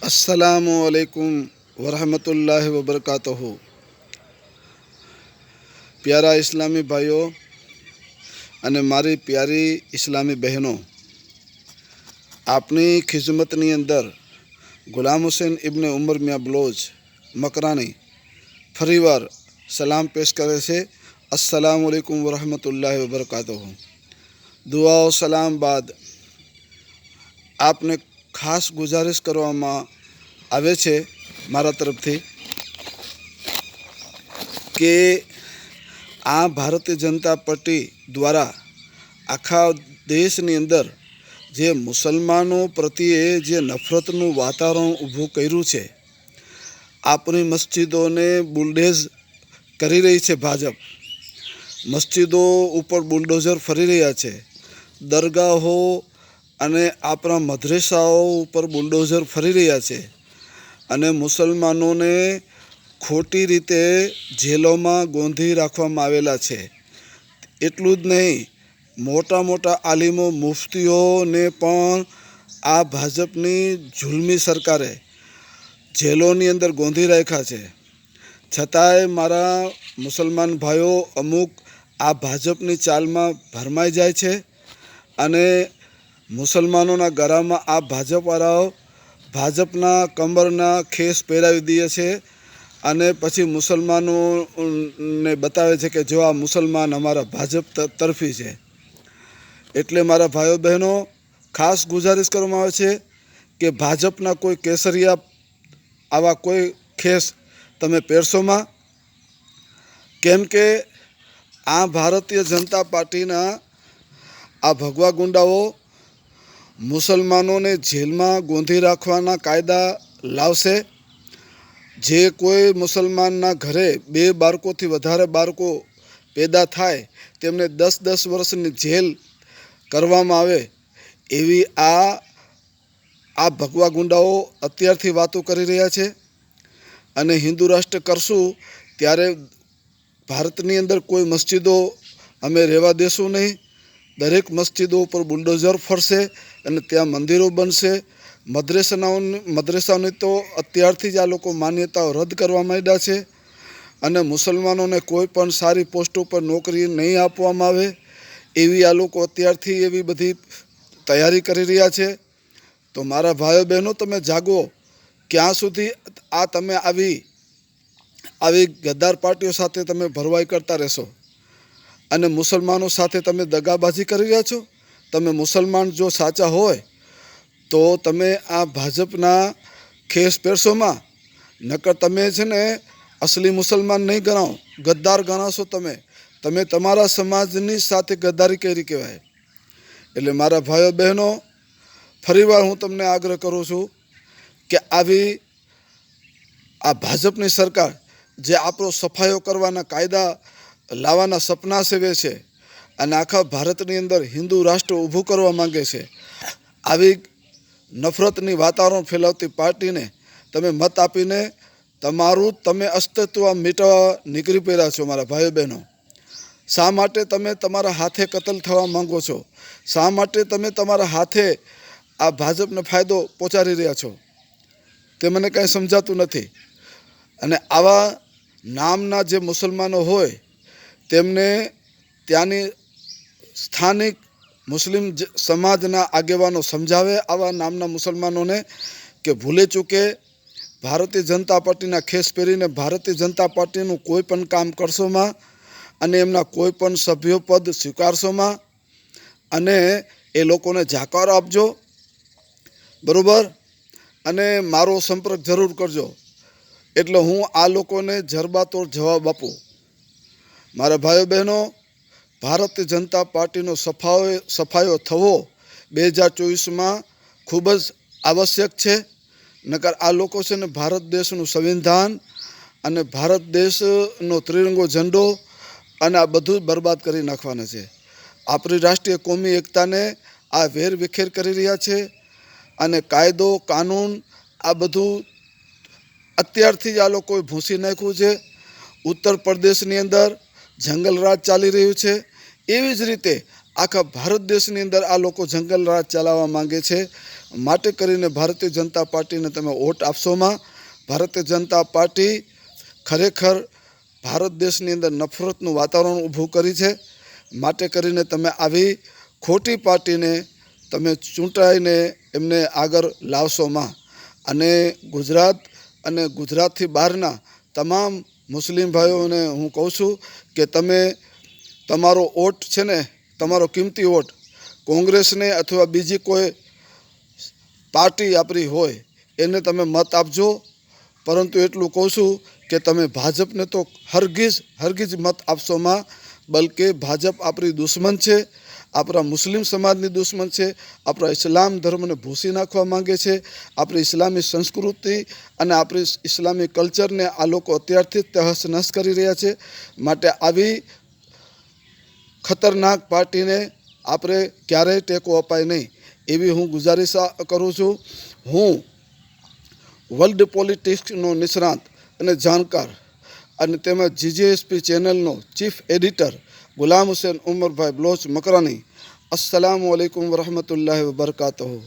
अस्सलामुअलैकुम वरहमतुल्लाहि वबरकातुहू। प्यारा इस्लामी भाईओ અને મારી પ્યારી ઇસ્લામી બહેનો, આપની ખિદમતની અંદર ગુલામ હુસૈન ઇબ્ને ઉમર મિયાં બલોચ મકરાણી ફરીવાર સલામ પેશ કરે છે। અસ્સલામુ અલૈકુમ વરહમતુલ્લાહિ વબરકાતુહુ। દુઆઓ સલામ બાદ આપને ખાસ ગુજારિશ કરવામાં આવે છે મારા તરફથી કે આ ભારતીય જનતા પાર્ટી દ્વારા આખા દેશની અંદર જે મુસલમાનો પ્રત્યે જે નફરતનું વાતાવરણ ઊભું કર્યું છે, આપણી મસ્જિદોને બુલડોઝ કરી રહી છે ભાજપ, મસ્જિદો ઉપર બુલડોઝર ફરી રહ્યા છે, દરગાહો અને આપણા મદ્રેસાઓ ઉપર બુલડોઝર ફરી રહ્યા છે અને મુસલમાનોને ખોટી રીતે જેલોમાં ગોંધી રાખવામાં આવેલા છે। એટલું જ નહીં, મોટા મોટા આલિમો મુફ્તીઓને પણ આ ભાજપની જુલ્મી સરકારે જેલોની અંદર ગોંધી રાખ્યા છે। છતાંય મારા મુસલમાન ભાઈઓ અમુક આ ભાજપની ચાલમાં ભરમાઈ જાય છે અને મુસલમાનોના ગળામાં આ ભાજપવાળાઓ ભાજપના કમરના ખેસ પહેરાવી દે છે અને પછી મુસલમાનોને બતાવે છે કે જો આ મુસલમાન અમારા ભાજપ તરફી છે। એટલે મારા ભાઈઓ બહેનો, ખાસ ગુજારિશ કરવામાં આવે છે કે ભાજપના કોઈ કેસરિયા આવા કોઈ ખેસ તમે પહેરશોમાં, કેમ કે આ ભારતીય જનતા પાર્ટીના આ ભગવા ગુંડાઓ મુસલમાનોને જેલમાં ગોંધી રાખવાના કાયદા લાવશે। જે કોઈ મુસલમાનના ઘરે 2 બાળકોથી વધારે બાળકો પેદા થાય તેમને 10-10 વર્ષની જેલ કરવામાં આવે, એવી આ ભગવા ગુંડાઓ અત્યારથી વાતો કરી રહ્યા છે। અને હિન્દુ રાષ્ટ્ર કરશું ત્યારે ભારતની અંદર કોઈ મસ્જિદો અમે રહેવા દેશું નહીં। દરેક મસ્જિદો ઉપર બુલડોઝર ફરશે અને ત્યાં મંદિરો બનશે। મદ્રેસાઓની તો અત્યારથી જ આ લોકો માન્યતાઓ રદ કરવા માંડ્યા છે અને મુસલમાનોને કોઈ પણ સારી પોસ્ટ ઉપર નોકરી નહીં આપવામાં આવે એવી આ લોકો અત્યારથી એવી બધી તૈયારી કરી રહ્યા છે। તો મારા ભાઈઓ બહેનો, તમે જાગો। ક્યાં સુધી આ તમે આવી ગદ્દાર પાર્ટીઓ સાથે તમે ભરવાઈ કરતા રહેશો અને મુસલમાનો સાથે તમે દગાબાજી કરી રહ્યા છો? તમે મુસલમાન જો સાચા હોય તો તમે આ ભાજપના ખેસ પહેરશોમાં, નકર તમે છે ને અસલી મુસલમાન નહીં ગણાવો, ગદ્દાર ગણાશો। તમે તમારા સમાજની સાથે ગદ્દારી કરી કહેવાય। એટલે મારા ભાઈઓ બહેનો, ફરીવાર હું તમને આગ્રહ કરું છું કે આ ભાજપની સરકાર જે આપણો સફાઈઓ કરવાના કાયદા લાવવાના સપના સેવે છે અને આખા ભારતની અંદર હિન્દુ રાષ્ટ્ર ઊભું કરવા માંગે છે, આવી નફરતની વાતાવરણ ફેલાવતી પાર્ટીને તમે મત આપીને તમે અસ્તિત્વ મિટાવવા નીકળી પડ્યા છો। મારા ભાઈઓ બહેનો, શા માટે તમે તમારા હાથે કતલ થવા માંગો છો? શા માટે તમે તમારા હાથે આ ભાજપને ફાયદો પહોંચાડી રહ્યા છો? તે મને કાંઈ સમજાતું નથી। અને આવા નામના જે મુસલમાનો હોય તેમને ત્યાંની સ્થાનિક મુસ્લિમ સમાજના આગેવાનો સમજાવે આવા નામના મુસલમાનોને કે ભૂલે ચૂકે ભારતીય જનતા પાર્ટીના ખેસ પહેરીને ભારતીય જનતા પાર્ટીનું કોઈ પણ કામ કરશોમાં અને એમના કોઈ પણ સભ્ય પદ સ્વીકારશોમાં અને એ લોકોને જાકારો આપજો, બરાબર? અને મારો સંપર્ક જરૂર કરજો, એટલે હું આ લોકોને જરબાતોડ જવાબ આપું। મારા ભાઈઓ બહેનો, ભારતીય જનતા પાર્ટીનો સફાયો થવો 2024માં ખૂબ જ આવશ્યક છે, નકર આ લોકો છે ને ભારત દેશનું સંવિધાન અને ભારત દેશનો ત્રિરંગો ઝંડો અને આ બધું બરબાદ કરી નાખવાના છે। આપણી રાષ્ટ્રીય કોમી એકતાને આ વેરવિખેર કરી રહ્યા છે અને કાયદો કાનૂન આ બધું અત્યારથી જ આ લોકોએ ભૂંસી નાખ્યું છે। ઉત્તર પ્રદેશની અંદર જંગલ રાજ ચાલી રહ્યું છે, એવી જ રીતે આખા ભારત દેશની અંદર આ લોકો જંગલ રાજ ચલાવવા માંગે છે. માટે કરીને ભારતીય જનતા પાર્ટીને તમે વોટ આપશોમાં. ભારતીય જનતા પાર્ટી ખરેખર ભારત દેશની અંદર નફરતનું વાતાવરણ ઊભું કરી છે. માટે કરીને તમે આવી ખોટી પાર્ટીને તમે ચૂંટાઈને એમને આગળ લાવશોમાં. અને ગુજરાત અને ગુજરાતથી બહારના તમામ મુસ્લિમ ભાઈઓને હું કહું છું કે તમે તમારો વોટ છે ને, તમારો કિંમતી વોટ કોંગ્રેસને અથવા બીજી કોઈ પાર્ટી આપણી હોય એને તમે મત આપજો. પરંતુ એટલું કહું છું કે તમે ભાજપને તો હરગીજ મત આપશોમાં. બલકે ભાજપ આપણી દુશ્મન છે, આપણા મુસ્લિમ સમાજની દુશ્મન છે, આપણા ઇસ્લામ ધર્મને ભૂંસી નાખવા માંગે છે. આપણી ઇસ્લામી સંસ્કૃતિ અને આપણી ઇસ્લામી કલ્ચરને આ લોકો અત્યારથી જ તહસ નહસ કરી રહ્યા છે. માટે આવી ખતરનાક પાર્ટીને આપણે ક્યારેય ટેકો અપાય નહીં એવી હું ગુજારિશ કરું છું. હું વર્લ્ડ પોલિટિક્સનો નિષ્ણાત અને જાણકાર અને તેમજ GJSP ચેનલનો ચીફ એડિટર ગુલામ હુસૈન ઉમરભાઈ બલોચ મકરાની. અસ્સલામુ અલૈકુમ વરહમતુલ્લાહિ વબરકાતુહુ.